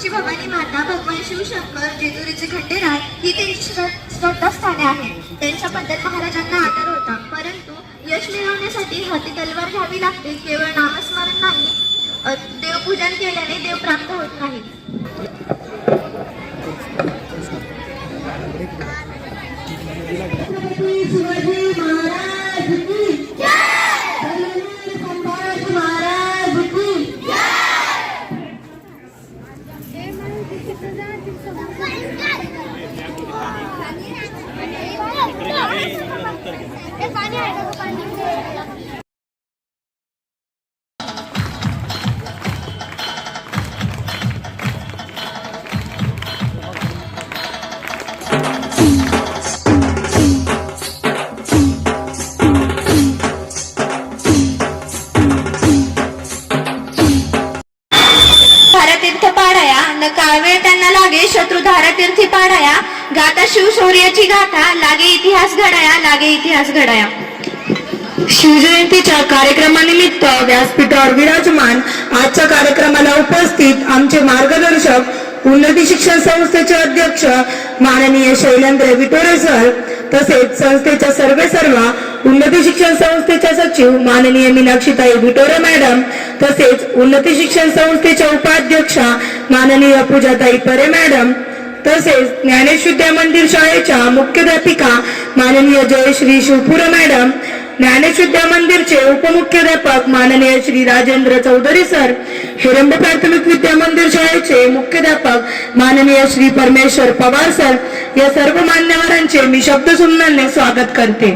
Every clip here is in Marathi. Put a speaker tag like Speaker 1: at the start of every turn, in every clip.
Speaker 1: आमची भवानी माता, भगवान शिवशंकर, जेजुरीचे खंडेराय ही त्यांची श्रद्धास्थाने आहेत. त्यांच्याबद्दल महाराजांना आदर होता. परंतु यश मिळवण्यासाठी हाती तलवार घ्यावी लागते. केवळ नामस्मरण नाही, देवपूजन केल्याने देव प्राप्त होत नाही. काळवेळ त्यांना लागे शत्रू धारातीर्थी पाडाया. गाता शिवशौर्याची गाथा, लागे इतिहास घडाया, लागे इतिहास घडाया.
Speaker 2: शिवजयंतीच्या कार्यक्रमानिमित्त व्यासपीठावर विराजमान आजच्या कार्यक्रमाला उपस्थित आमचे मार्गदर्शक उन्नती शिक्षण संस्थेचे अध्यक्ष माननीय शैलेंद्र विटोरे सर, तसेच संस्थेच्या सर्व उन्नती शिक्षण संस्थेच्या सचिव माननीय मीनाक्षीताई विटोरे मॅडम, तसेच उन्नती शिक्षण संस्थेच्या उपाध्यक्षा माननीय पूजाताई परे मॅडम, तसेच ज्ञानेश विद्या मंदिर शाळेच्या मुख्याध्यापिका माननीय जयश्री शिवपुरे मॅडम, ज्ञानेश विद्या मंदिरचे उपमुख्याध्यापक माननीय श्री राजेंद्र चौधरी सर, हिरंब प्राथमिक विद्या मंदिर शाळेचे मुख्याध्यापक माननीय श्री परमेश्वर पवार सर, या सर्व मान्यवरांचे मी शब्दसुमनाने स्वागत करते.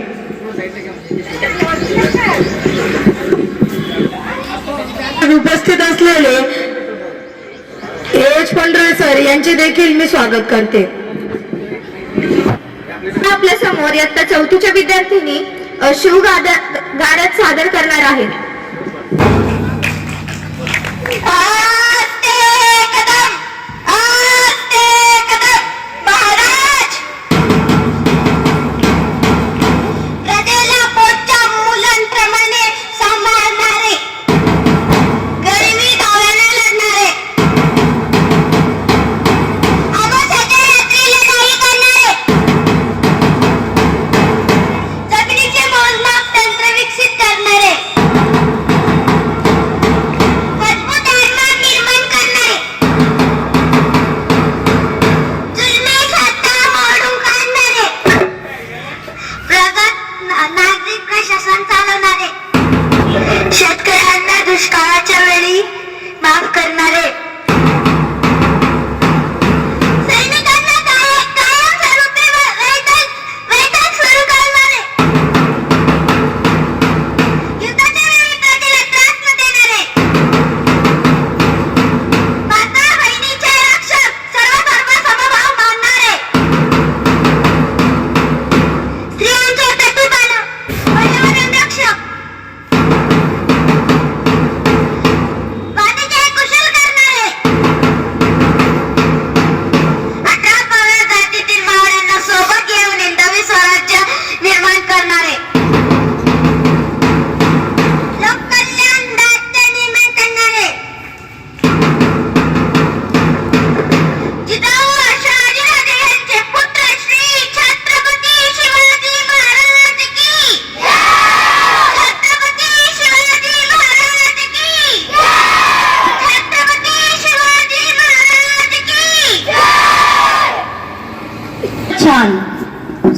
Speaker 2: उपस्थित असलेले एच पंढरे सर यांचे देखील मी स्वागत करते.
Speaker 1: आपल्या समोर इयत्ता 4थीच्या विद्यार्थिनी शिवगाड्यात सादर करणार आहेत. शेतकऱ्यांना दुष्काळाच्या वेळी माफ करणारे, सैनिकांना कायमस्वरूपी वेतन सुरू करणारे, युद्धाच्या वेळी प्रजेला त्रास न देणारे, माता बहिणीचे रक्षक, सर्व धर्म समभाव मानणारे, स्त्रियांचे प्रतिपालक, पर्यावरण रक्षक,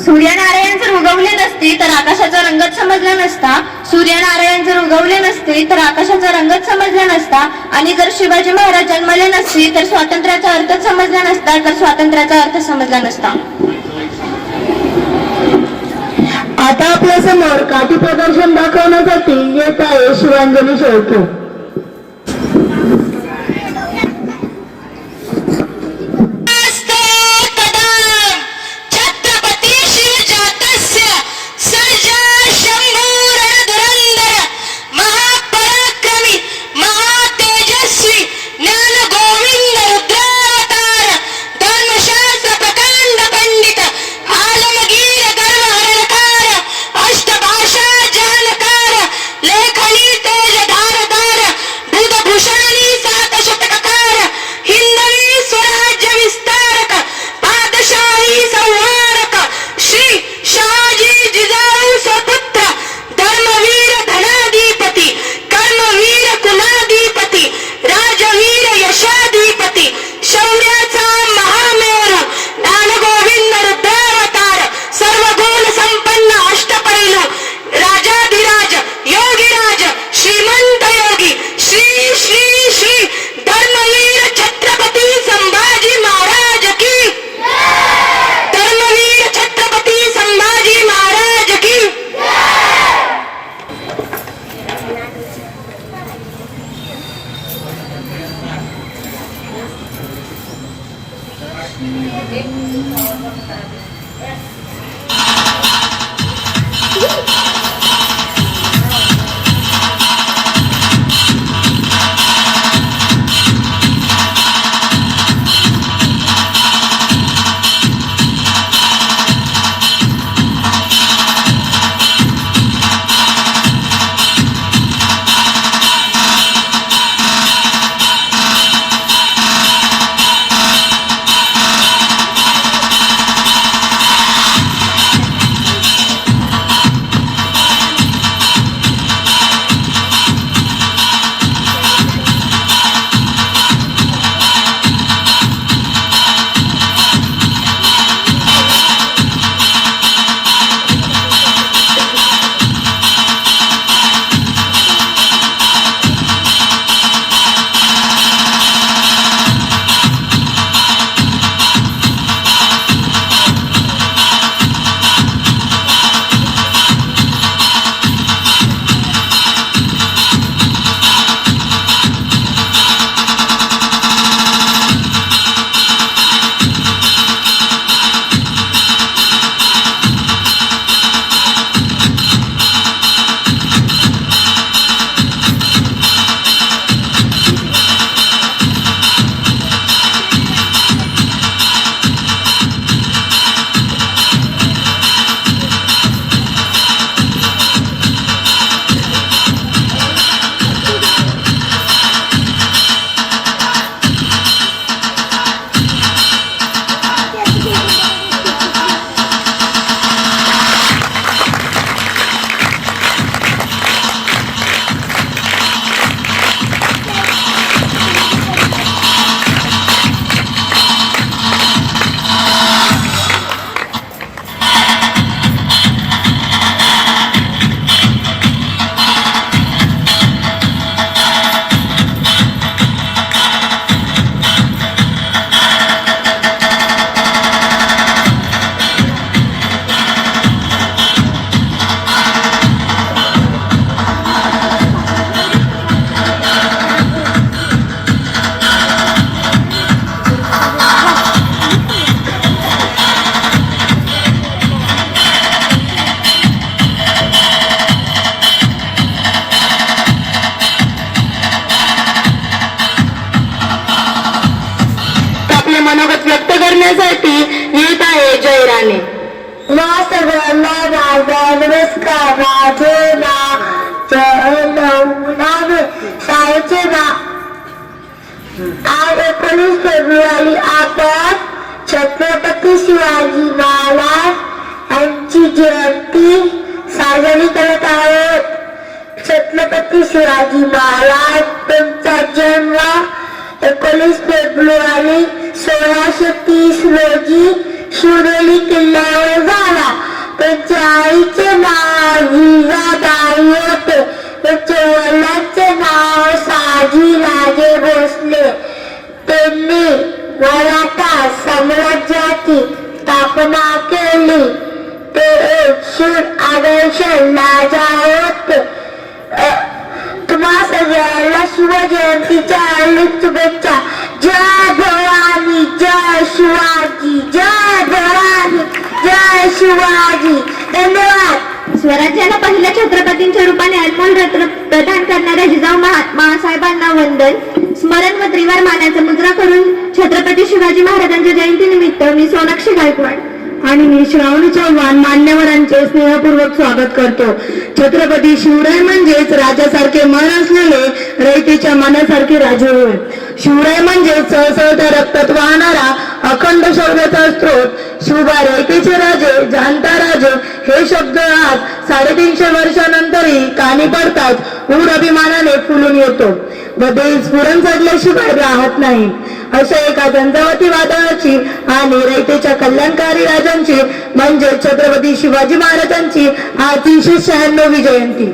Speaker 1: सूर्यनारायण जर उगवले नसते तर आकाशाचा रंगच समजला नसता. सूर्यनारायण जर उगवले नसते तर आकाशाचा रंगच समजला नसता. आणि जर शिवाजी महाराज जन्मले नसते तर स्वातंत्र्याचा अर्थच समजला नसता, तर स्वातंत्र्याचा अर्थ समजला नसता.
Speaker 2: आता आपल्या समोर काठी प्रदर्शन दाखवण्यासाठी येत आहे शिवांजली शेळके.
Speaker 3: लेखनी तेज धारदार शौर्याचा महामेर ज्ञानगोविंद रुद्रावतार सर्व गुण संपन्न अष्टपैलू राजाधिराज योगीराज श्रीमंत योगी श्री श्री श्री धर्मवीर छत्रपती संभाजी महाराज की धर्मवीर छत्रपती संभाजी महाराज की
Speaker 2: मनोगत व्यक्त करण्यासाठी येत आहे जय राणे.
Speaker 4: सगळ्यांना माझा नमस्कार. माझे नाव नावे शाळेचे नाव. आज 19 फेब्रुवारी आपण छत्रपती शिवाजी महाराज यांची जयंती साजरी करत आहोत. छत्रपती शिवाजी महाराज त्यांचा जन्म 19 फेब्रुवारी 1630 रोजी शिवनेरी किल्ल्यावर झाला. त्यांच्या आईचे नाव जिजाबाई होते. त्यांच्या वडिलांचे नाव शहाजी राजे भोसले. त्यांनी मराठा साम्राज्याची स्थापना केली. ते एक शूर आदर्श राजा होते. तुम्हा सगळ्यांना शिवजयंतीच्या हार्दिक शुभेच्छा. जय भवानी, जय शिवाजी, जय भवानी, जय शिवाजी. धन्यवाद.
Speaker 1: स्वराज्याला पहिल्या छत्रपतींच्या रूपाने अनमोल रत्न प्रदान करणाऱ्या जिजाऊ महासाहेबांना वंदन. स्मरण व त्रिवार मानाचा मुद्रा करून छत्रपती शिवाजी महाराजांच्या जयंतीनिमित्त मी सोनाक्षी गायकवाड
Speaker 2: आणि मी श्रावणी चव्हाण मान्यवरांचे स्नेहपूर्वक स्वागत करतो. छत्रपती शिवराय म्हणजेच राजासारखे मन असलेले रयतेच्या मनासारखे राजे होय. शिवराय म्हणजे सहसहता रक्तात वाहणारा अखंड शौर्याचा स्रोत. शिवबा रयतेचे राजे, जाणता राजे हे शब्द आज 350 वर्षानंतरही कानी पडताच ऊर अभिमानाने फुलून येतो व देश स्फुरण चढल्याशिवाय राहत नाही. अशा एका झंझावाती वादळाची आणि रयतेच्या कल्याणकारी राजांची म्हणजे छत्रपती शिवाजी महाराजांची आज 396वी जयंती.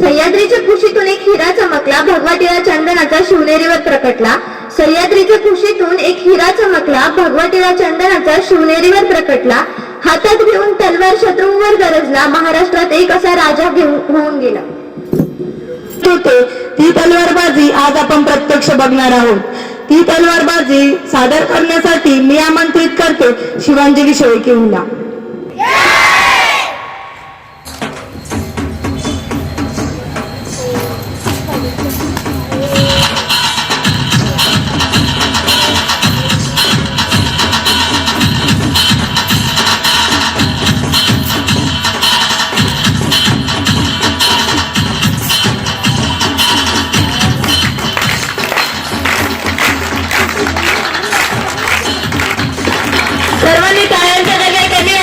Speaker 1: सह्याद्रीच्या कुशीतून एक हिरा चमकला, भगवटीला चंदनाचा शिवनेरीवर प्रकटला. सह्याद्रीच्या कुशीतून एक हिरा चमकला, भगवटीला चंदनाचा शिवनेरीवर प्रकटला. हातात घेऊन तलवार शत्रूंवर गरजला, महाराष्ट्रात एक असा राजा होऊन गेला.
Speaker 2: होते ती तलवारबाजी आज आपण प्रत्यक्ष बघणार आहोत. ती तलवारबाजी सादर करण्यासाठी मी आमंत्रित करते शिवांजली शेळकेंना.
Speaker 3: सर्वांनी टाळ्यांच्या गजर केले.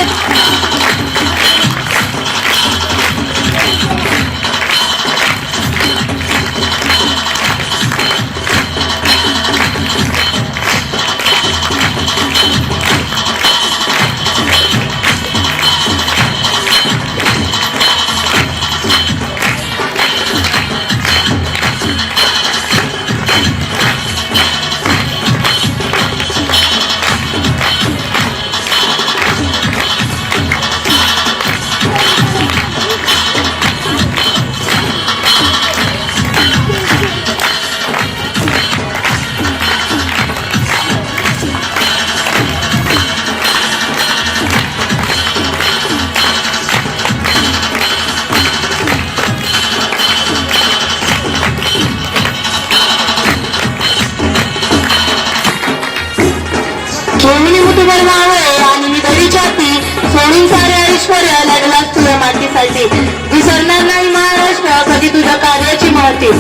Speaker 3: सोमिनी मुठीभर मावळे आणि मी दरीच्या ती सोडून सारे ऐश्वर लागलास तुझ्या मातीसाठी. विसरणार नाही महाराष्ट्र कधी तुझ्या कार्याची महती.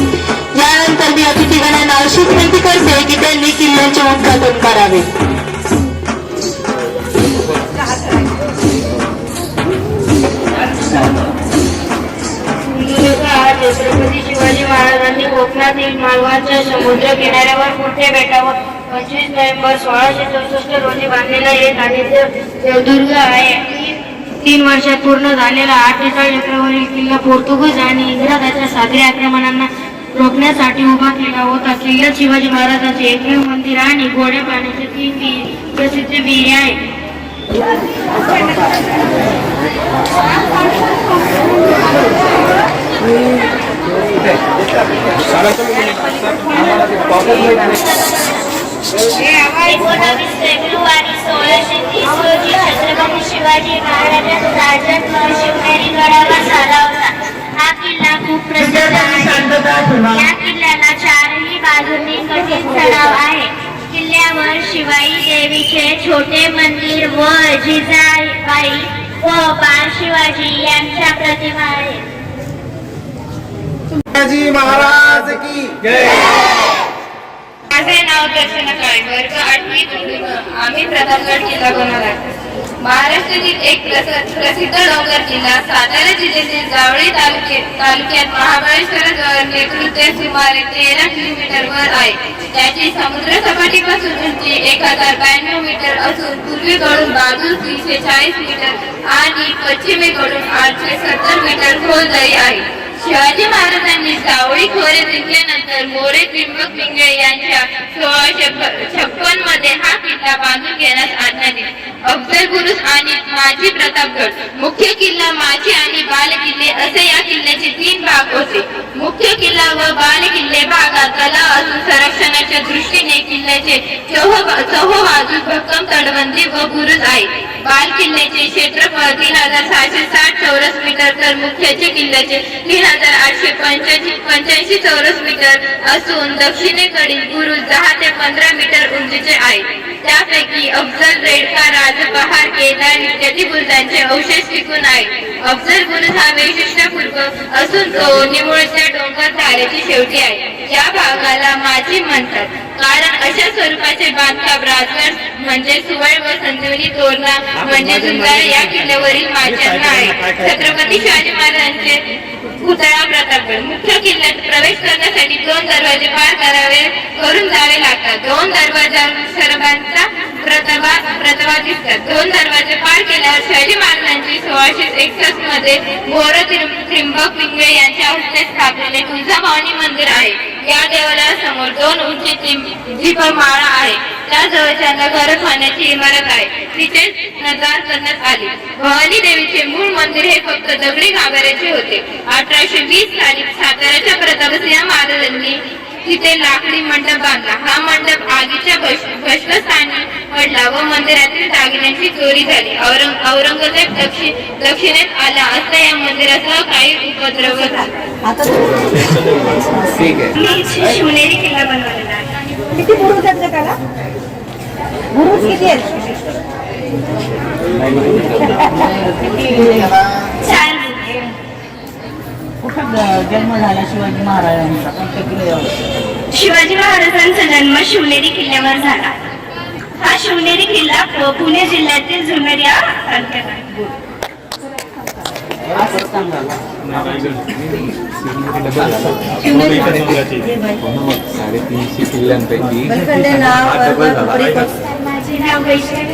Speaker 3: यानंतर मी अतिथीगणांना अशी विनंती करते की त्यांनी किल्ल्यांचे उद्घाटन करावे.
Speaker 5: छत्रपती शिवाजी महाराजांनी कोकणातील मालवणच्या समुद्र किनाऱ्यावर मोठ्या बेटावर 25 नोव्हेंबर 1664 रोजी बांधलेला एक आदित्य देवदुर्ग आहे. 3 वर्षात पूर्ण झालेला 48 एकरावरील किल्ला पोर्तुगीज आणि इंग्रजांच्या सागरी आक्रमणांना रोखण्यासाठी उभा केला होता. किल्ल्यात शिवाजी महाराजांचे एकमेव मंदिर आणि गोड्या पाण्याचे 3 प्रसिद्ध विहिरी आहेत.
Speaker 6: एकोणावीस फेब्रुवारी 1630 रोजी छत्रपती शिवाजी महाराजांचा जन्म शिवनेरी गडावर झाला होता. हा किल्ला खूप प्रसिद्ध आहे. या किल्ल्याला चारही बाजूंनी कठीण चढाव आहे. किल्ल्यावर शिवाई देवीचे छोटे मंदिर व जिजाबाई व बाळ शिवाजी यांच्या प्रतिमा आहेत.
Speaker 7: शिवाजी महाराज की जय.
Speaker 5: माझे नाव दर्शना काळे, वर्ग 8वी तुंडुक. आम्ही प्रतापगड किल्ला बनवला. महाराष्ट्रातील एक प्रसिद्ध डोंगर किल्ला सातारा जिल्ह्यातील जावळी तालुक्यात महाबळेश्वराजवळ नैऋत्य सुमारे 13 किलोमीटर वर आहे. त्याची समुद्र सपाटीपासून उंची 1092 मीटर असून पूर्वेकडून बाजूस 340 मीटर आणि पश्चिमेकडून 870 मीटर खोल दरी आहे. शिवाजी महाराजांनी जावळी खोरे जिंकल्यानंतर मोरे त्रिंबक पिंगळे यांच्या 1656 मध्ये हा किल्ला बांधून घेण्यास आज्ञा दिली. अफजल बुरुज आणि माझी प्रतापगड. मुख्य किल्ला, माझी आणि बाल किल्ले असे या किल्ल्याचे 3 भाग होते. मुख्य किल्ला व बाल किल्ले भागात तलाव असून संरक्षणाच्या दृष्टीने किल्ल्याचे चौबाजूस भक्कम तटबंदी व बुरुज आहे. बाल किल्ल्याचे क्षेत्रफळ 3660 चौरस मीटर तर मुख्याचे किल्ल्याचे 3885 चौरस मीटर असून दक्षिणेकडील बुरुज 10 ते 15 मीटर उंचीचे आहे. त्यापैकी अफजल, रेडका, राजपहार, केदार इत्यादी बुरुजांचे अवशेष टिकून आहेत. अफजल बुरुज हा वैशिष्ट्यपूर्ण असून तो निमुळत्या डोंगर धारेची शेवटी आहे. या भागाला माझी म्हणतात. कारण अशा स्वरूपाचे बांधकाम राजगड म्हणजे सुवर्ण व संजीवनी तोरणा म्हणजे जुंजार या किल्ल्यावरील माचांना आहे. छत्रपती शिवाजी महाराजांचे पुतळा प्रतापगड. मुख्य किल्ल्यात प्रवेश करण्यासाठी 2 दरवाजे पार करून जावे लागतात. 2 दरवाजा सर्वांचा प्रतवा दिसतात. 2 दरवाजे पार केल्यावर शिवाजी महाराजांची 1661 मध्ये मोर त्रिंबक पिंगळे यांच्या हस्ते स्थापलेले तुळजाभवानी मंदिर आहे. या देवालयासमोर 2 उंची दीपमाळा आहे. त्याजवळच्या नगरखान्याची इमारत आहे. तिचे नजार करण्यात आली. भवानी देवीचे मूळ मंदिर हे फक्त दगडी गाभाऱ्याचे होते. 1820 साली साताऱ्याच्या प्रतापसिंह महाराजांनी तिथे लाकडी मंडप बांधला. हा मंडप आगीच्या भस्मस्थानी पडला व मंदिरातील दागिन्यांची चोरी झाली. औरंगजेब दक्षिणेत आला असता या मंदिरासह काही उपद्रव झाला.
Speaker 6: शिवनेरी किल्ला बनवलेला आहे.
Speaker 3: किती बुरुज आहेत त्याला? बुरुज किती आहेत?
Speaker 6: 4
Speaker 3: कुठं जन्म झाला शिवाजी महाराजांचा? कोणत्या किल्ल्यावर?
Speaker 6: शिवाजी महाराजांचा जन्म शिवनेरी किल्ल्यावर झाला. हा शिवनेरी किल्ला पुणे जिल्ह्यातील जुन्नर या तालुक्यात आहे.
Speaker 3: असं सांगा. बलखंडे नाव
Speaker 6: माझे नाव वैष्णवी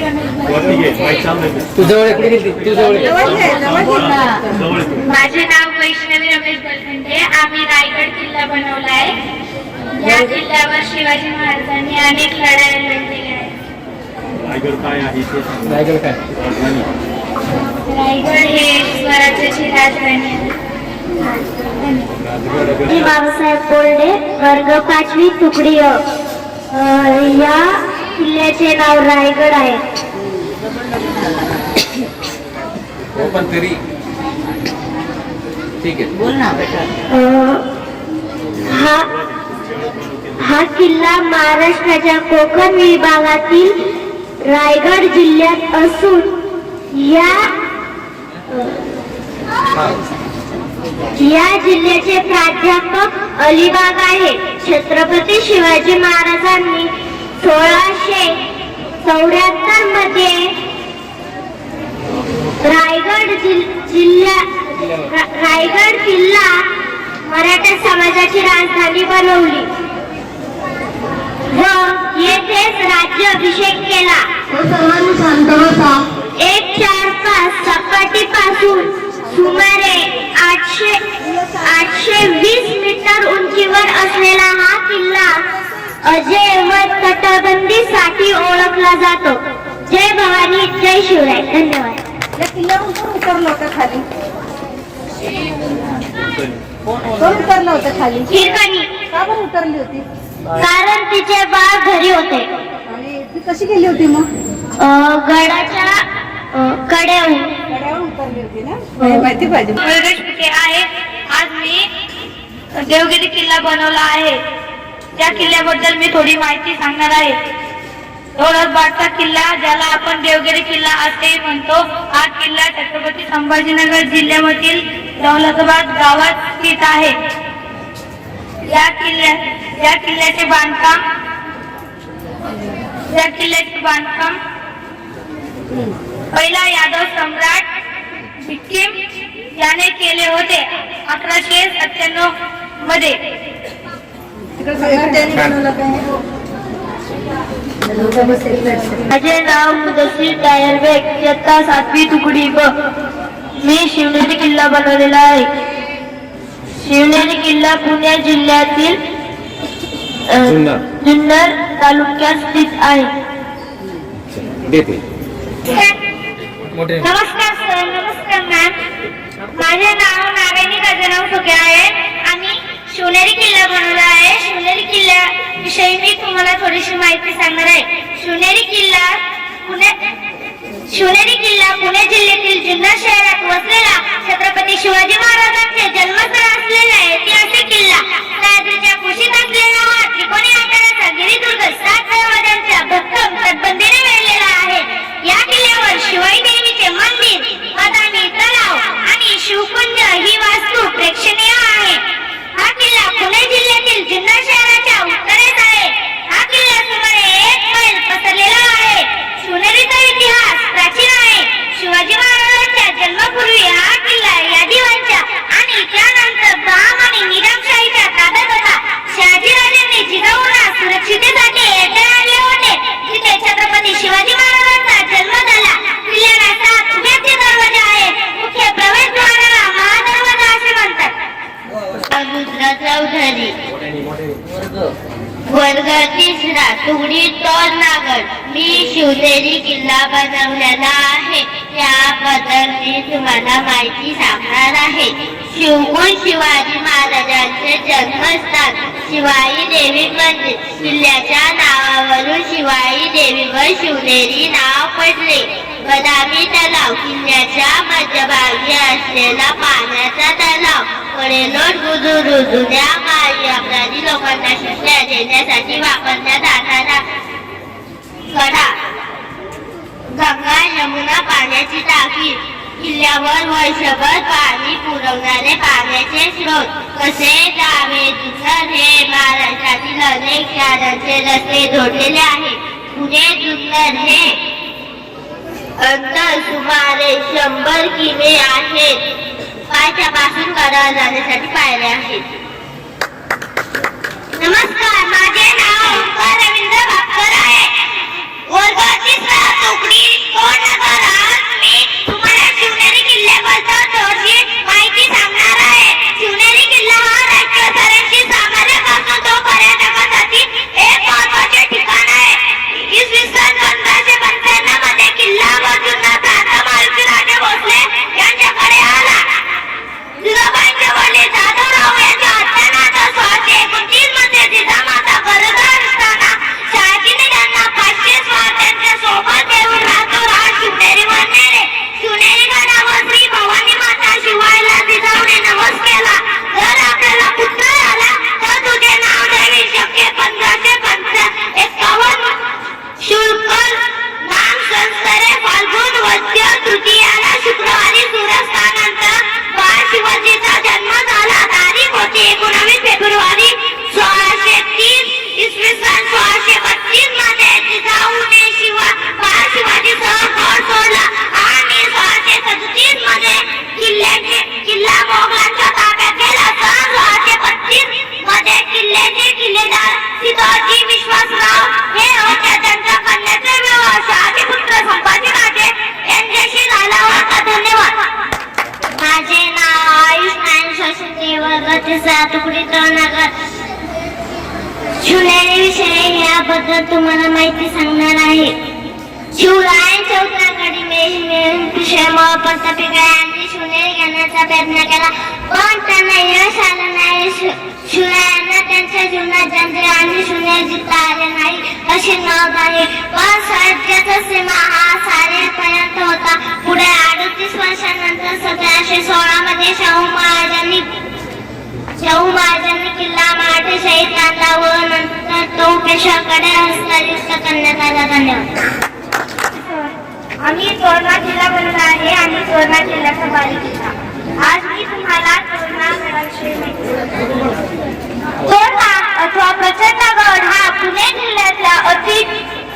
Speaker 6: माझे नाव वैष्णवी रमेश बलखंडे. आम्ही रायगड किल्ला बनवलाय. या किल्ल्यावर शिवाजी महाराजांनी अनेक लढाया लढलेल्या आहेत. रायगड हे स्वराज्याची राजधानी आहे.
Speaker 4: मी बाबासाहेब बोर्डे, वर्ग 5वी तुकडी अ. या किल्ल्याचे नाव रायगड आहे.
Speaker 7: पण तरी ठीक आहे.
Speaker 3: बोल ना बेटा.
Speaker 4: हा किल्ला महाराष्ट्राच्या कोकण विभागातील रायगड जिल्ह्यात असून या जिल्ह्याचे प्राध्यापक अलिबाग आहे. छत्रपती शिवाजी महाराजांनी 1674 मध्ये रायगड किल्ला मराठा समाजाची राजधानी बनवली व येथेच राज्याभिषेक केला.
Speaker 2: सर्वांनी शांत बसा.
Speaker 4: 145 सपाटीपासून सुमारे 820 मीटर उंचीवर असलेला हा किल्ला अजय व तटबंदीसाठी ओळखला जातो. जय भवानी, जय शिवराय. धन्यवाद.
Speaker 3: या किल्ल्यावरून कोण उतरलं होतं खाली? कोण उतरलं होतं खाली?
Speaker 4: हिरकणी.
Speaker 3: का बरं उतरली होती?
Speaker 4: कारण तिचे बाळ घरी होते.
Speaker 3: आणि ती कशी गेली होती मग?
Speaker 4: गडाच्या कड्याहून.
Speaker 3: गड्यावर उतरली होती ना? माहिती पाहिजे.
Speaker 6: प्रदेश आहे. आज मी देवगिरी किल्ला बनवला आहे. त्या किल्ल्याबद्दल मी थोडी माहिती सांगणार आहे. दौलताबादचा किल्ला, ज्याला आपण देवगिरी किल्ला असे म्हणतो, हा किल्ला छत्रपती संभाजीनगर जिल्ह्यामधील दौलताबाद गावात स्थित आहे. या किल्ल्याचे बांधकाम पहिला यादव सम्राट सिक्कीम याने केले होते 1897 मध्ये.
Speaker 4: माझे नाव मुदस्सीर टायरबेग, इयत्ता 7वी तुकडी ब. मी शिवनेरी किल्ला बनवलेला आहे. शिवनेरी किल्ला पुणे जिल्ह्यातील जुन्नर तालुक्यात स्थित आहे.
Speaker 6: नमस्कार सर. नमस्कार मॅम. माझे नाव नारायणी गजानन फुके आहे. आम्ही शिवनेरी किल्ला बनवला आहे. शिवनेरी किल्ल्याविषयी मी तुम्हाला थोडीशी माहिती सांगणार आहे. शिवनेरी किल्ला पुणे जिल्ह्यातील जुन्नर शहरात वसलेला छत्रपती शिवाजी महाराजांचे जन्मस्थळ असलेला ऐतिहासिक किल्ला. सह्याद्रीच्या कुशीत असलेला हा त्रिकोणी आकाराचा गिरिदुर्ग 7 दरवाजांच्या भक्कम तटबंदीने वेढलेला आहे. या किल्ल्यावर शिवाई देवीचे मंदिर, बदामी तलाव आणि शिवकुंज ही वास्तू प्रेक्षणीय आहे. हा किल्ला पुणे जिल्ह्यातील जुन्नर शहराच्या उत्तरेस आहे. हा किल्ला
Speaker 4: तिसरा तुगडी तोरणागड. मी शिवनेरी किल्ला बनवलेला आहे, त्याबद्दल मी तुम्हाला माहिती सांगणार आहे. शिवगुण शिवाजी महाराजांचे जन्मस्थान शिवाई देवी मंदिर. किल्ल्याच्या नावावरून शिवाई देवीवर शिवनेरी नाव पडले. बदामी तलाव किल्ल्याच्या मध्यभागी असलेला पाण्याचा तलाव. कडेलोट बुजुर्ग जुन्या काळी अपराधी लोकांना शिक्षा देण्यासाठी वापरण्यात आलेला कडा. गंगा यमुना पाण्याची टाकी. किल्ल्यावर वर्षभर पाणी पुरवणारे पाण्याचे स्रोत. कसे जावे जुन्नर हे महाराष्ट्रातील अनेक शहरांचे रस्ते जोडलेले आहे. पुणे जुन्नर हे अंतर सुमारे 100 किमी आहे. पासून गडावर जाण्यासाठी पायऱ्या आहेत. नमस्कार, माझे नाव ओंकार रवींद्र भापकर आहे. वर्ग 3 तुकडी तोरणागड. आज मी तुम्हाला शिवनेरी किल्ल्याबद्दल थोडीशी माहिती सांगणार आहे. शिवनेरी किल्ला हा राष्ट्रीय सामान्यापासून तो पर्यटकांसाठी एक महत्त्वाचे ठिकाण आहे. इसवी सन 1595 मध्ये किल्ला बाजूंना प्रांत मालकी राजे भोसले यांच्याकडे आला. जिजाबाईंचे वडील जाधवराव यांच्या हत्यानंतर 1629 मध्ये जिजामाता गरोदर असताना शहाजीने त्यांना 500 स्वार्थ्यांच्या सोबत घेऊन राठोड हा शिवनेरीवर नेले. शिवनेरी गडावर श्री भवानी माता शिवायला जिजाऊने नमस केला. जर आपल्याला पुत्र झाला तर तुझे नाव द्यावे. शके 1551 शुल्क नाम संस्कारे फाल्गुन वद्य तृतीयाला शुक्रवारी सूर्यास्तानंतर बाळ शिवाजीचा जन्म झाला. तारीख होती 19 फेब्रुवारी 1630. इसवी सन 1632 मध्ये जिजाऊने बाळ शिवाजीसह गड सोडला आणि 1637 मध्ये किल्ला मोगलांच्या ताब्यात गेला. सन 1635 मध्ये किल्ल्याचे किल्लेदार सिद्धोजी विश्वासराव हे होते. त्यांच्या कन्याचे विवाह शहाजीपुत्र संभाजीराजे यांच्याशी झाला होता. धन्यवाद. माझे नाव आयुष ज्ञानेश्वर शिंदे. वर्ग 3 तुकडी तोरणागड. शिवनेरी विषयी याबद्दल तुम्हाला माहिती सांगणार आहे. शिवरायांच्या उत्तराकडे विषयामुळे प्रतापगडांनी शिवनेरी घेण्याचा प्रयत्न केला, पण त्यांना यश आलं नाही. शिवरायांना त्यांच्या जीवनात जंजिरे आणि शिवनेरी जिंकता आले नाही अशी नोंद आहे. पण स्वराज्याचा सीमा हा सारेपर्यंत होता. पुढे 38 वर्षांनंतर 1716 मध्ये शाहू महाराजांनी किल्ला मराठेशाही तांडा व नंतर तो पेशवाकडे हस्तांतरित करण्यात आला. धन्यवाद. आम्ही तोरणा किल्ला बनवला आहे आणि तोरणा किल्ल्याचा बालेकिल्ला. आज मी तुम्हाला तोरणा गडाविषयी माहिती सांगते. तोरणा अथवा प्रचंडगड हा पुणे जिल्ह्यातल्या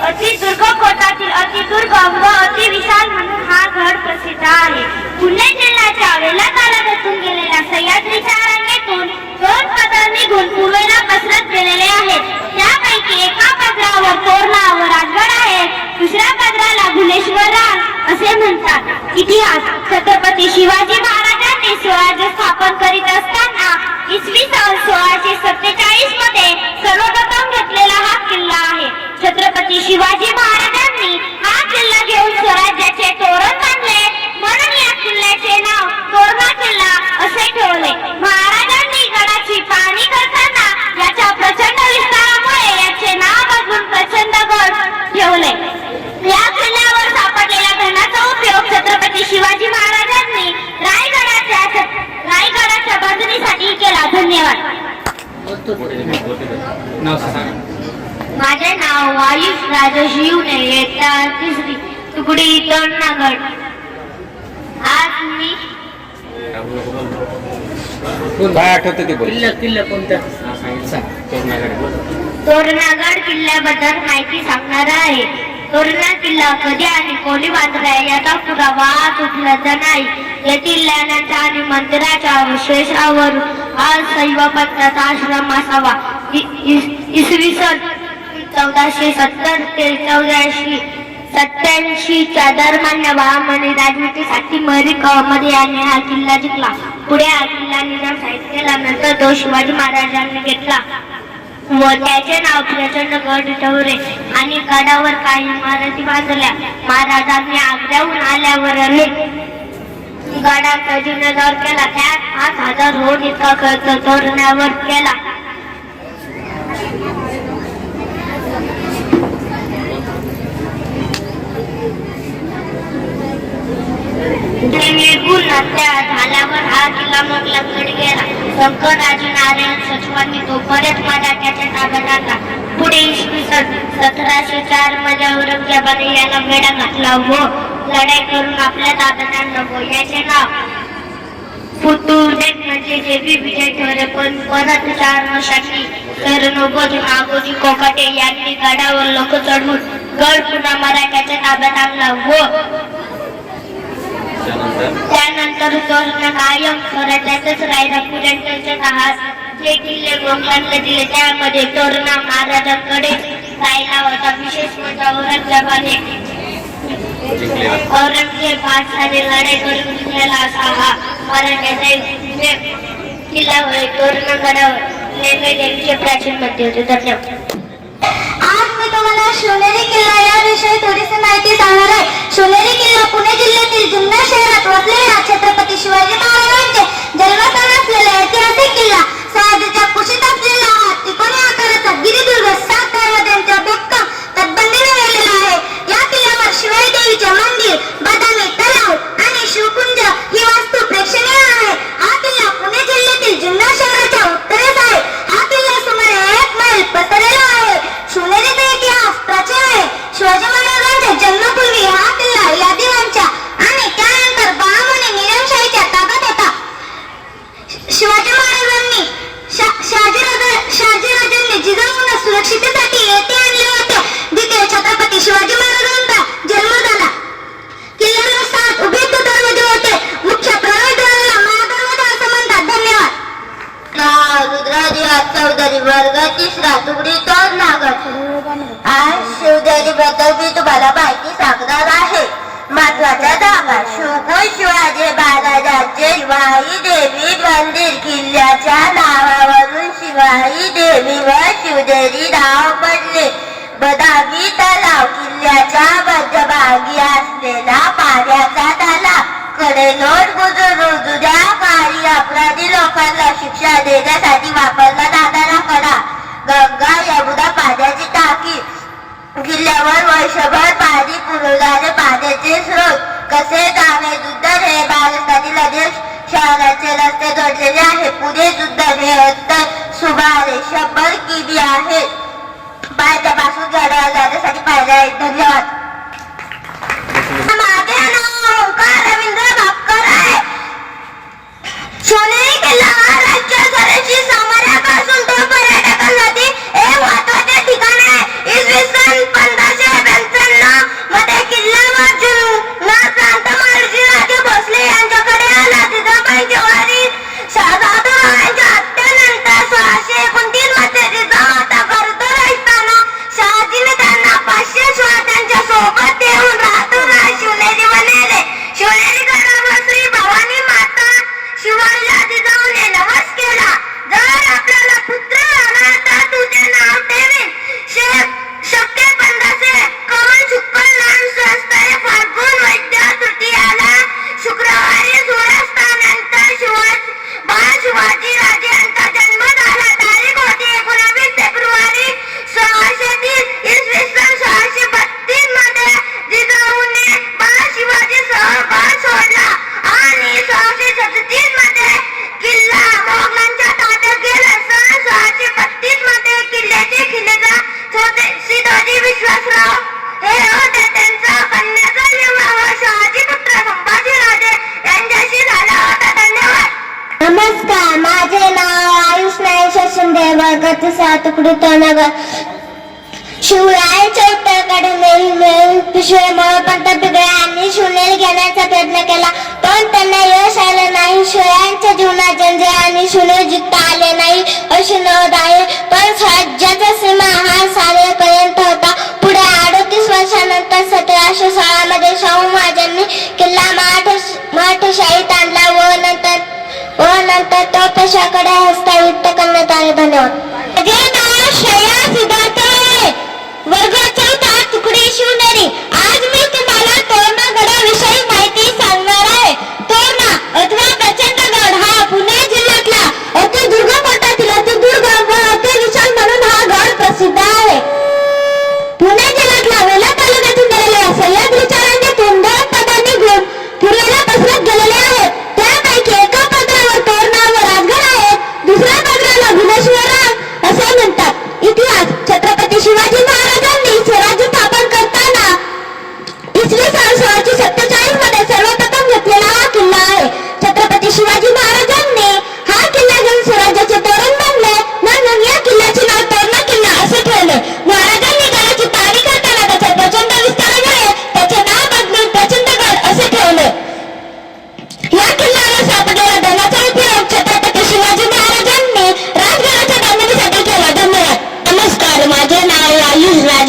Speaker 4: अति दुर्गम कोटातील अतिदुर्गम व अति विशाल म्हणून हा गड प्रसिद्ध आहे. पुणे जिल्ह्याच्या वेला तालुक्यातून गेलेल्या सह्याद्रीच्या रांगेतून 2 पदर निघून पूर्वेला पसरत गेलेले आहेत. त्यापैकी एका पदरावर तोरणा व राजगड आहे, दुसऱ्या पदराला भुलेश्वर रांग असे म्हणतात. इतिहास. छत्रपती शिवाजी महाराजांनी स्वराज्य स्थापन करीत असताना इसवी सन 1647 मध्ये सर्वप्रथम घेतलेला हा किल्ला आहे. छत्रपती शिवाजी महाराजांनी हा किल्ला घेऊन स्वराज्याचे तोरण बांधले, म्हणून या किल्ल्याचे नाव तोरणा किल्ला असे ठेवले. महाराजांनी गडाची पाहणी करताना याच्या प्रचंड विस्तारामुळे याचे नाव बदलून प्रचंडगड ठेवले. या किल्ल्यावर सापडलेल्या धनाचा उपयोग छत्रपती शिवाजी महाराजांनी रायगडाच्या बांधणीसाठी केला. धन्यवाद. माझे नाव आयुष राजेश शिवने. इयत्ता 3 तुकडी तोरणागड. आज मी
Speaker 7: काय आठवतं ते बोल.
Speaker 3: किल्ला कोणता?
Speaker 4: तोरणागड किल्ल्याबद्दल माहिती सांगणार आहे. तोरणा किल्ला कधी आणि कोणी बांधला याचा पुरावा आज उपलब्ध नाही. येथील लेण्यांच्या आणि मंदिराच्या अवशेषावर हा शैव पंथाचा आश्रम असावा. इसवी सन 1470 ते 1487 च्या दरम्यान बहामनी राजवटीसाठी मलिक अहमद याने हा किल्ला जिंकला. पुढे हा किल्ला निजाम साहिब केला, नंतर तो शिवाजी महाराजांनी घेतला. व त्याचे नाव प्रचंड गड ठेवले आणि गडावर काही इमारती बांधल्या. महाराजांनी आग्र्याहून आल्यावर अनेक गडाचा जीर्णोद्धार केला. त्यात 5,000 होड इतका खर्च तोरणावर केला. निर्गुण हत्या झाल्यावर हा किल्ला मोगलांकडे गेला. शंकरराजे नारायण सचिवांनी तो परत मराठ्याच्या ताब्यात आणला. पुढे इसवी सन 1704 मध्ये औरंगजेबाने याला वेढा घातला व लढाई करून आपल्या ताब्यात आणलं व याचे नाव फुतुर्देव म्हणजे देवी विजय ठरले. पण परत 4 वर्षांनी सरनोबत नागोजी कोकाटे यांनी गडावर लोक चढवून गड पुन्हा मराठ्याच्या ताब्यात आणला व त्यानंतर तोरणा कायम स्वराज्यातच राहिला. पुढे त्यांचे जहाज जे किल्ले मोगलांना दिले त्यामध्ये तोरणा महाराजांकडे राहिला होता. विशेष म्हणजे औरंगजेबाने लढाई करून जिंकलेला असा हा मराठ्याचा किल्ला होय. तोरणा गडावर नेहमी देवीचे प्राचीन मंदिर होते. धन्यवाद.
Speaker 1: आज मी तुम्हाला शिवनेरी किल्ला याविषयी थोडीशी माहिती सांगणार आहे. शिवनेरी किल्ला पुणे जिल्ह्यातील जुन्नर शहरात वसलेला छत्रपती शिवाजी महाराजांचे जन्मस्थान असलेला ऐतिहासिक किल्ला. सह्याद्रीच्या कुशीत असलेला हा त्रिकोणी आकाराचा गिरिदुर्ग 7 दरवाजांच्या भक्कम तटबंदीने वेढलेला आहे. या किल्ल्यावर शिवाई देवीचे मंदिर, बदामी तलाव आणि शिवकुंज ही वास्तू प्रेक्षणीय आहे. हा किल्ला पुणे जिल्ह्यातील जुन्नर शहराच्या उत्तरेस आहे. हा किल्ला सुमारे 1 मैल पसरलेला आहे. शिवनेरीचा इतिहास प्राचीन आहे. शिवाजी महाराजांच्या जन्मापूर्वी हा किल्ला यादवांच्या आणि त्यानंतर बहामनी निजामशाहीच्या ताब्यात होता. शिवाजी महाराजांनी शहाजीराजांनी जिजाऊंना सुरक्षितेसाठी येथे आणले होते, जिथे छत्रपती शिवाजी महाराजांचा जन्म झाला. किल्ल्याला 7 उभेत दरवाजे होते. मुख्य प्रवेशद्वाराला महादरवाजा असं म्हणतात. धन्यवाद.
Speaker 6: रुद्राजी चौधरी वर्ग 3 तुकडी 2 नागत. आज शिवदेवी बद्दल मी तुम्हाला माहिती सांगणार आहे. महत्वाच्या जागा शिवकुंज शिवाजी महाराजांचे शिवाई देवी मंदिर. किल्ल्याच्या नावावरून शिवाई देवी व शिवदेवी नाव पडले. बदामी तलाव किल्ल्याच्या मध्यभागी असलेला पाण्याचा तलाव. कडेलोट बुजुर्ग जुन्या काळी अपराधी लोकांना शिक्षा देण्यासाठी वापरला जाणारा कडा. गंगा यमुना पाण्याची टाकी. किल्ल्यावर वर्षभर पाणी पुरवणारे पाण्याचे स्रोत. कसे गावे जुन्नर हे महाराष्ट्रातील अनेक शहरांचे रस्ते जोडलेले आहे. पुणे जुन्नर हे अंतर सुमारे 100 किमी आहे. पायथ्यापासून गडावर जाण्यासाठी पायऱ्या आहेत. धन्यवाद.
Speaker 1: माझे नाव ओंकार रवींद्र भापकर आहे. शिवनेरी किल्ला हा राज्य सरशी सामऱ्यापासून तो पर्यटकांसाठी एक महत्त्वाचे ठिकाण आहे. इसवी सन 1592 मध्ये किल्ल्यावर जुन्नर प्रांत महर्षी राजे भोसले यांच्याकडे आला. जिजाबाईंचे वारी शहाजादूरावांच्या हत्येनंतर 1629 मध्ये जिजामाता गरोदर असताना शहाजीने त्यांना 500 शिवाय त्यांच्या सोबत ठेवून राहतून शिवनेरी बनवले. शिवनेरी गडावर श्री भवानी माता शिवाजीला जिजाऊने नवस केला. जर आपल्याला पुत्र झाला तर तुझे नाव ठेवीन. शक्य 1500 कमल शुक्ल नाम स्वस्तरे फाल्गुन वैद्य तृतीयाला शुक्रवारी सूर्यास्तानंतर बाळ शिवाजी राजे यांचा जन्म झाला. तारीख होती 19 फेब्रुवारी 1630. इसवी सन 1632 मध्ये जिजाऊने बाळ शिवाजी सह बाळ सोडला आणि 1637 मध्ये किल्ला मोगलांच्या ताब्यात गेला. सन 1632 मध्ये किल्ल्याचे खिल्लेदार सिद्धोजी विश्वासराव हे होते. त्यांचा कन्याचा विवाह शहाजी पुत्र संभाजीराजे यांच्याशी झाला होता. धन्यवाद.
Speaker 6: नमस्कार, माझे नाव आयुष नागेश शिंदे, वर्ग 3 तुकडी 2 नगर. शिवरायांच्या उत्तरेकडे पिशवीमुळे पंत बिगळे यांनी शिवनेरी घेण्याचा प्रयत्न केला, पण त्यांना यश आलं नाही. शिवरायांच्या जीवनात जंजे आणि शिवनेरी जिंकता आले नाही अशी नोंद आहे. पण स्वराज्याचा सीमा हा सारेपर्यंत होता. पुढे 38 वर्षानंतर 1716 मध्ये शाहू महाराजांनी किल्ला मराठेशाहीत आणला व नंतर तो पेशवाकडे हस्तांतरित करण्यात आले. धन्यवाद.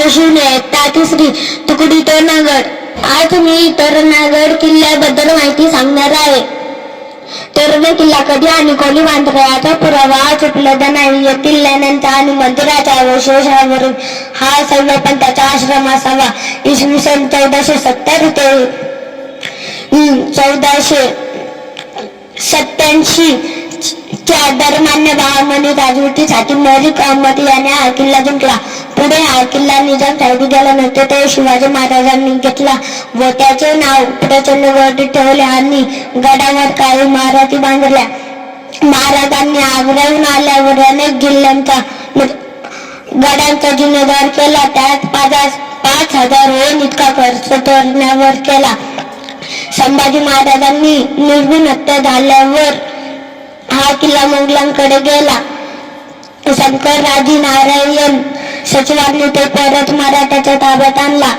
Speaker 6: राजा शिवने तिसरी तुकडी तोरणागड। आज मी तोरणागड किल्ल्याबद्दल माहिती सांगणार आहे। तोरणा किल्ला कधी आणि कोणी बांधला याचा पुरावा आज उपलब्ध नाही। या किल्ल्यानंतर आणि मंदिराच्या अवशेषावरून हा शैव पंथाचा आश्रम असावा। इसवी सन 1470 ते 1487 च्या दरम्यान बहामनी राजवटीसाठी मलिक अहमद याने हा किल्ला जिंकला। पुढे हा किल्ला निजाम साहेब गेल्यानंतर तो शिवाजी महाराजांनी घेतला व त्याचे नाव प्रचंडगड ठेवले आणि गडावर काही इमारती बांधल्या। महाराजांनी आग्र्याहून आल्यावर अनेक गडांचा जीर्णोद्धार केला। त्यात 5,000 होईल इतका खर्च तोरण्यावर केला। संभाजी महाराजांनी निर्घृण हत्या झाल्यावर हा किल्ला मोगलांकडे गेला। शंकरराजे नारायण सचिवांनी तो परत मराठ्याच्या ताब्यात आणला।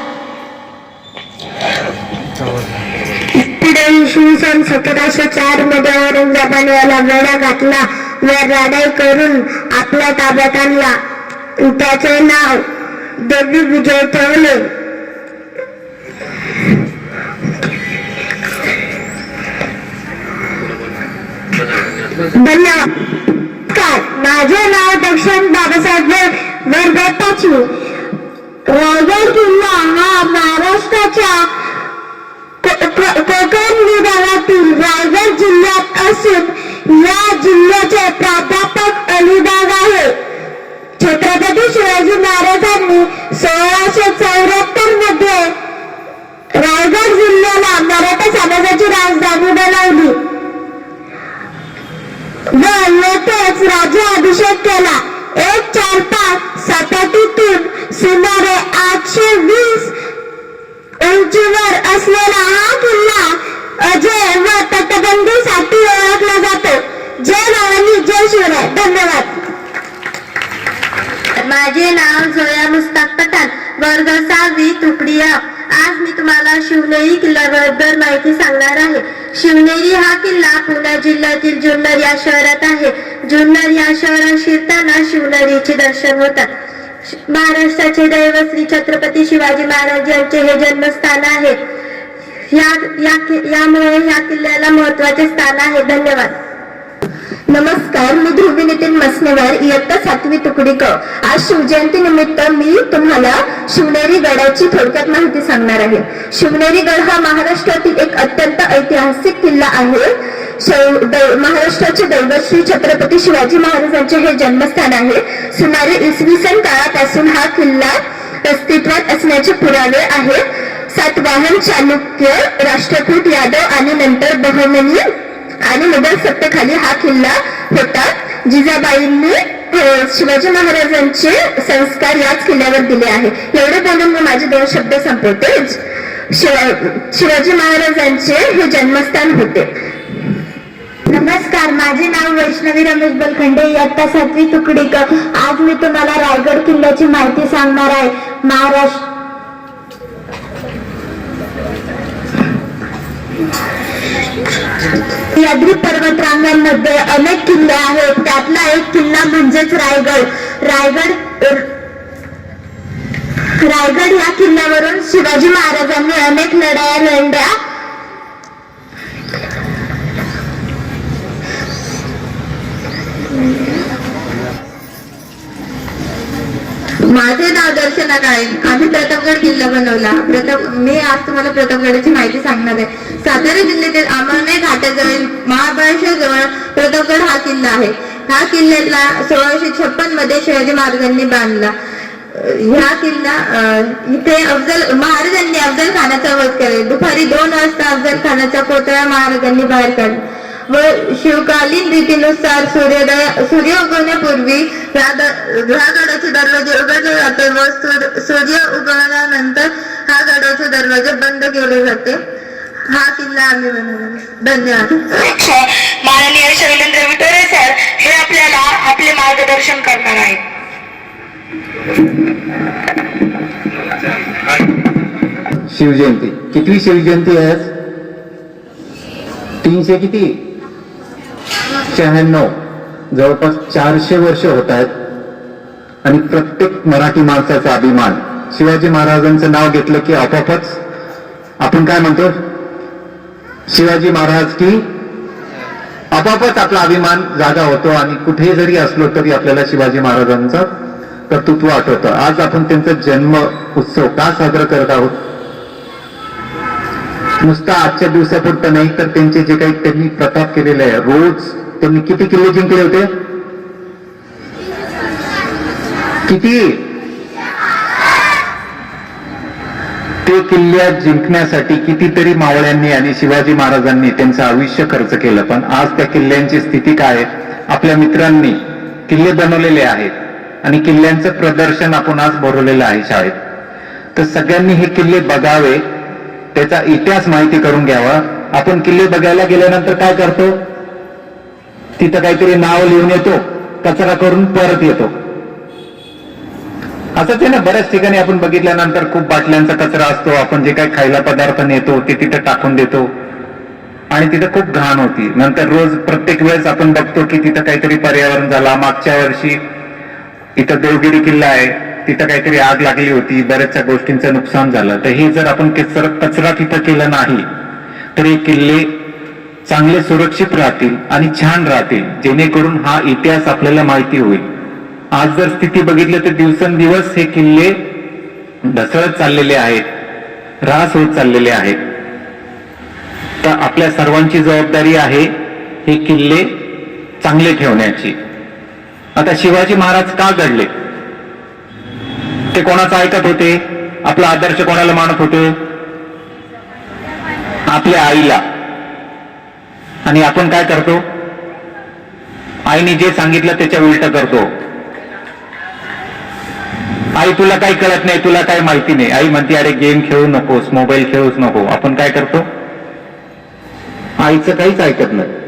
Speaker 6: पुढे इसवी सन 1704 मध्ये औरंगजेबाने याला वेढा घातला व लढाई करून आपल्या ताब्यात आणला। त्याचे नाव देवी विजय ठेवले। धन्यवाद। माझे नाव दक्षिण बाबासाहेब वर्गाची। रायगड किल्ला हा महाराष्ट्राच्या कोकण विभागातील रायगड जिल्ह्यात असून या जिल्ह्याचे प्राध्यापक अलिबाग आहे। छत्रपती शिवाजी महाराजांनी 1674 मध्ये रायगड जिल्ह्याला मराठा साम्राज्याची राजधानी बनवली व येथेच राज्याभिषेक केला। 145 सपाटीतून सुमारे 820 उंचीवर असलेला हा किल्ला अजय व तटबंदीसाठी ओळखला जातो। जय भवानी, जय शिवराय। धन्यवाद। माझे नाव जोया मुस्ताक पठाण, वर्ग 6वी, तुकडी अ। आज मी तुम्हाला शिवनेरी किल्ल्याबद्दल माहिती सांगणार आहे। शिवनेरी हा किल्ला पुणे जिल्ह्यातील जुन्नर या शहरात आहे। जुन्नर या शहरात शिरताना शिवनेरीचे दर्शन होतात। महाराष्ट्राचे दैव श्री छत्रपती शिवाजी महाराज यांचे हे जन्मस्थान आहे। यामुळे या किल्ल्याला महत्त्वाचे स्थान आहे। धन्यवाद। नमस्कार, मी ध्रुवी नितीन मसनेवर, इयत्ता 7वी, तुकडी क। आज शिवजयंती निमित्त मी तुम्हाला शिवनेरी गडाची थोडक्यात माहिती सांगणार आहे। शिवनेरी गड हा महाराष्ट्रातील एक अत्यंत ऐतिहासिक किल्ला आहे। महाराष्ट्राचे दैवत श्री छत्रपती शिवाजी महाराजांचे हे जन्मस्थान आहे। सुमारे इसवी सन काळापासून हा किल्ला अस्तित्वात असण्याचे पुरावे आहेत। सातवाहन, चालुक्य, राष्ट्रकूट, यादव आणि नंतर बहमनी आणि मुघल सत्तेखाली हा किल्ला होता। जिजाबाईंनी शिवाजी महाराजांचे संस्कार याच किल्ल्यावर दिले आहे। एवढे बोलून मी माझे 2 शब्द संपवते। शिवाजी महाराजांचे हे जन्मस्थान होते। नमस्कार, माझे नाव वैष्णवी रमेश बलखंडे, इयत्ता 7वी, तुकडी क। आज मी तुम्हाला रायगड किल्ल्याची माहिती सांगणार आहे। सह्याद्री पर्वतरांगांमध्ये अनेक किल्ले आहेत। त्यातला एक किल्ला म्हणजेच रायगड। रायगड या किल्ल्यावरून शिवाजी महाराजांनी अनेक लढाया लढल्या। माझे नाव दर्शना काळे, आम्ही प्रतापगड किल्ला बनवला। मी आज तुम्हाला प्रतापगडाची माहिती सांगणार आहे। सातारा जिल्ह्यातील आमळणे घाटाजवळ महाबळेश्वर जवळ प्रतापगड हा किल्ला आहे। हा किल्ल्याला 1656 मध्ये शिवाजी महाराजांनी बांधला। ह्या किल्ला इथे महाराजांनी अफजल खानाचा वध केला। दुपारी 2 वाजता अफजल खानाचा पुतळा महाराजांनी बाहेर काढला व शिवकालीन रीतीनुसार सूर्य उगवण्यापूर्वी ह्या गडाचे दरवाजे उघडले जाते व सूर्य उगवल्यानंतर हा गडाचे दरवाजे बंद केले जाते। हा किल्ला आम्ही बनवला। धन्यवाद। माननीय शैलेंद्र विटोरे सर हे आपल्याला आपले मार्गदर्शन करणार आहेत।
Speaker 7: शिवजयंती कितवी शिवजयंती आहे? 300 किती? 96, जवळपास 400 वर्ष होत आहेत आणि प्रत्येक मराठी माणसाचा अभिमान शिवाजी महाराजांचं नाव घेतलं की आपोआपच आपण काय म्हणतो, शिवाजी महाराज की आपोआपच आपला अभिमान जागा होतो आणि कुठे जरी असलो तरी आपल्याला शिवाजी महाराजांचं कर्तृत्व आठवतं. आज आपण त्यांचा जन्म उत्सव का साजरा करत आहोत? नुसता आजच्या दिवसापुरतं नाही तर त्यांचे जे काही त्यांनी प्रताप केलेले आहे. रोज त्यांनी किती किल्ले जिंकले होते? किती? ते किल्ले जिंकण्यासाठी कितीतरी मावळ्यांनी आणि शिवाजी महाराजांनी त्यांचं आयुष्य खर्च केलं. पण आज त्या किल्ल्यांची स्थिती काय आहे? आपल्या मित्रांनी किल्ले बनवलेले आहेत आणि किल्ल्यांचं प्रदर्शन आपण आज भरवलेलं आहे शाळेत. तर सगळ्यांनी हे किल्ले बघावे, त्याचा इतिहास माहिती करून घ्यावा. आपण किल्ले बघायला गेल्यानंतर काय करतो? तिथं काहीतरी नाव लिहून येतो, कचरा करून परत येतो. असंच आहे ना, बऱ्याच ठिकाणी आपण बघितल्यानंतर खूप बाटल्यांचा कचरा असतो. आपण जे काही खायला पदार्थ नेतो ते तिथे टाकून देतो आणि तिथे खूप घाण होती. नंतर रोज प्रत्येक वेळेस आपण बघतो की तिथं काहीतरी पर्यावरण झाला. मागच्या वर्षी इथं देवगिरी किल्ला आहे, तिथं काहीतरी आग लागली होती, बऱ्याचशा गोष्टींचं नुकसान झालं. तर हे जर आपण कचरा तिथं केला नाही तर हे किल्ले चांगले सुरक्षित राहतील आणि छान राहतील, जेणेकरून हा इतिहास आपल्याला माहिती होईल. आज जर स्थिती बघितली तर दिवसेंदिवस हे किल्ले ढसळत चाललेले आहेत, ऱ्हास होत चाललेले आहेत. तर आपल्या सर्वांची जबाबदारी आहे हे किल्ले चांगले ठेवण्याची. आता शिवाजी महाराज का घडले? ते कोणाचं ऐकत होते? आपला आदर्श कोणाला मानत होते? आपल्या आईला. आणि आपण काय करतो? आईने जे सांगितलं त्याच्या उलट करतो. आई तुला काही कळत नाही, तुला काही माहिती नाही. आई म्हणते अरे गेम खेळू नकोस, मोबाईल खेळूच नको. आपण काय करतो? आईचं काहीच ऐकत नाही.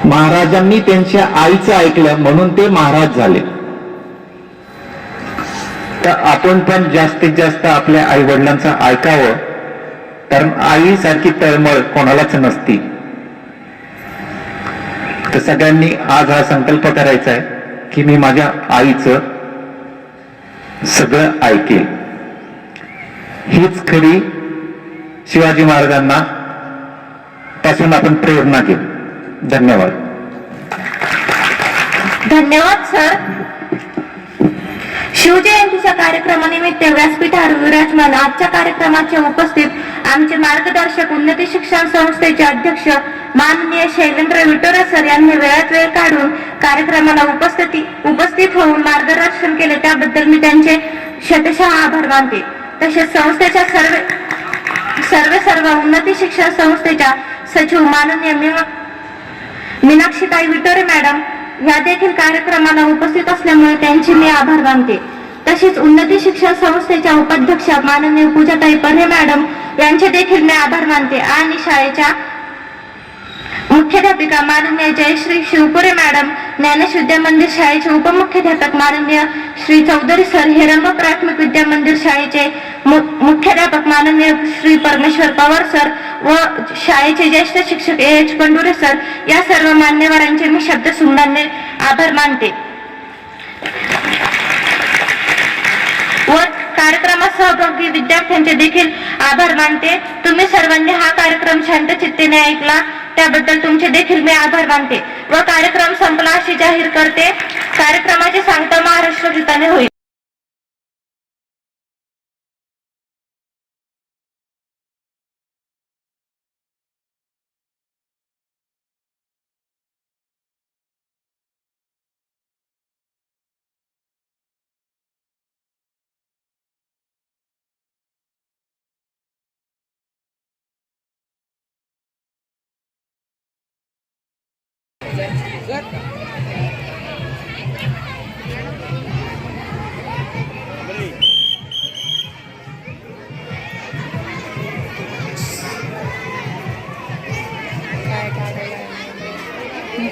Speaker 7: महाराजांनी त्यांच्या आईचं ऐकलं म्हणून ते महाराज झाले. तर आपण पण जास्तीत जास्त आपल्या आई वडिलांचं ऐकावं, कारण आईसारखी तळमळ कोणालाच नसती. तर सगळ्यांनी आज हा संकल्प करायचा आहे की मी माझ्या आईचं सगळं ऐकेल. हीच खरी शिवाजी महाराजांना पासून आपण प्रेरणा घेऊ. धन्यवाद.
Speaker 3: धन्यवाद सर. शिवजयंतीच्या कार्यक्रमानिमित्त व्यासपीठावर विराजमान आजच्या कार्यक्रमाचे उपस्थित आमचे मार्गदर्शक उन्नती शिक्षण संस्थेचे अध्यक्ष माननीय शैलेंद्र विटोरे सर यांनी वेळात वेळ काढून कार्यक्रमाला उपस्थित होऊन मार्गदर्शन केले, त्याबद्दल मी त्यांचे शतशः आभार मानते. तसेच संस्थेच्या सर्व उन्नती शिक्षण संस्थेच्या सचिव माननीय मीनाक्षीताई विटोरे मॅडम या देखील कार्यक्रमाला उपस्थित असल्यामुळे त्यांचे मी आभार मानते. तसेच उन्नती शिक्षण संस्थेच्या उपाध्यक्षा माननीय पूजाताई परहे मॅडम यांचे देखील मी आभार मानते आणि शाळेच्या मुख्याध्यापिका माननीय जयश्री शिवपुरे मॅडम, ज्ञानेश विद्या मंदिर शाळेचे उपमुख्याध्यापक माननीय श्री चौधरी सर, हेरंब प्राथमिक विद्या मंदिर शाळेचे मुख्याध्यापक माननीय श्री परमेश्वर पवार सर व शाळेचे ज्येष्ठ शिक्षक एच पंडुरे सर या सर्व मान्यवरांचे मी शब्दसुमनाने आभार मानते व कार्यक्रमात सहभागी विद्यार्थ्यांचे देखील आभार मानते. तुम्ही सर्वांनी हा कार्यक्रम शांतचित्तेने ऐकला त्याबद्दल तुमचे देखील मी आभार मानते व कार्यक्रम संपला अशी जाहीर करते. कार्यक्रमाची सांगता महाराष्ट्र गीताने होईल.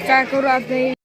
Speaker 8: काय करू आता?